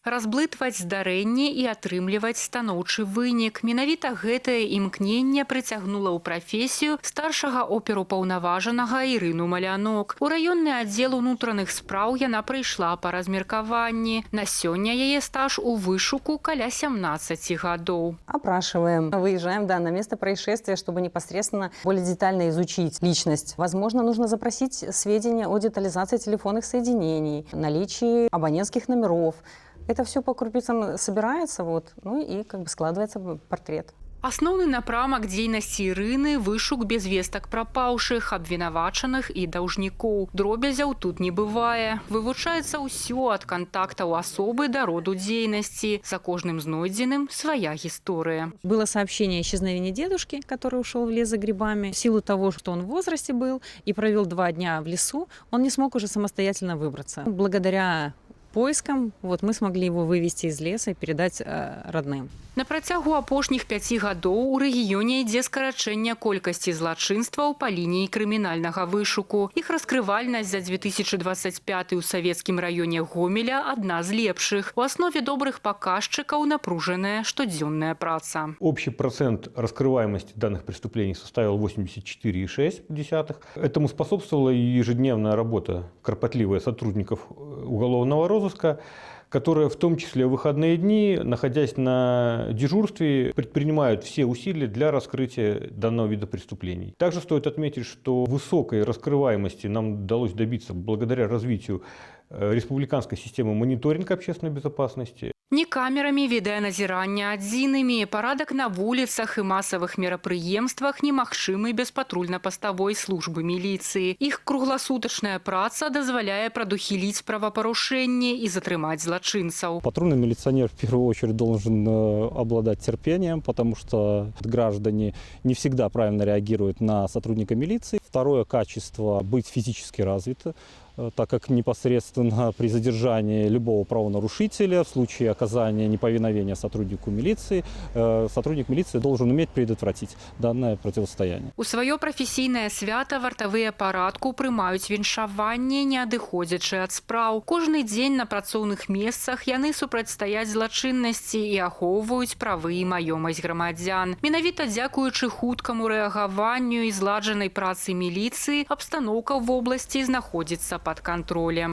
Разблытваць здарэнне і атрымліваць станоўчы вынік. Менавіта гэтае імкненне прыцягнула ў прафесію старшага оперупаўнаважанага Ірыну Малянок. У раённы аддзел унутраных спраў яна прыйшла па размеркаванні. На сёння яе стаж у вышуку каля 17 гадоў. Опрашиваем, выезжаем на место происшествия, чтобы непосредственно более детально изучить личность. Возможно, нужно запросить сведения о детализации телефонных соединений, наличии абонентских номеров. Это все по крупицам собирается, ну и складывается портрет. Асноўны напрамак дзейнасці Ірыны – вышук без вестак прапаўшых, абвінавачаных і даўжнікоў. Дробязяў тут не бывае. Вывучаецца ўсё ад кантактаў асобы да роду дзейнасці. За кожным знойдзеным свая гісторыя. Было сообщение о исчезновении дедушки, который ушел в лес за грибами. В силу того, что он в возрасте был и провел 2 дня в лесу, он не смог уже самостоятельно выбраться. Благодаря поискам мы смогли его вывести из леса и передать родным. На працягу апошніх 5 гадоў у рэгіёне ідзе скарачэнне колькасці злачынстваў па лініі крымінальнага вышуку. Іх раскрывальнасць за 2025 у савецкім раёне Гомеля адна з лепшых. У аснове добрых паказчыкаў напружаная штодзённая праца. Общий процент раскрываемости данных преступлений составил 84,6. Этому способствовала и ежедневная работа, кропотливая сотрудников уголовного розыска, которые в том числе в выходные дни, находясь на дежурстве, предпринимают все усилия для раскрытия данного вида преступлений. Также стоит отметить, что высокой раскрываемости нам удалось добиться благодаря развитию республиканской системы мониторинга общественной безопасности. Не камерамі відэаназірання адзінымі. Парадак на вуліцах і масавых мерапрыемствах немагчымы без патрульна-паставой службы міліцыі. Іх кругласутачная праца дазваляе прадухіліць правапарушэнне і затрымаць злачынцаў. Патрульный милиционер в первую очередь должен обладать терпением, потому что граждане не всегда правильно реагируют на сотрудника милиции. Второе качество – быть физически развито, так как непосредственно при задержании любого правонарушителя в случае оказания неповиновения сотруднику милиции, сотрудник милиции должен уметь предотвратить данное противостояние. У сваё прафесійнае свята вартавыя парадку прымаюць віншаванне, не адыходзячы ад спраў. Кожны дзень на працоўных месцах яны супрацьстаяць злачыннасці і ахоўваюць правы і маёмасць грамадзян. Менавіта дзякуючы хуткаму рэагаванню і зладжанай працы міліцыі абстаноўка ў вобласці знаходзіцца пад кантролем.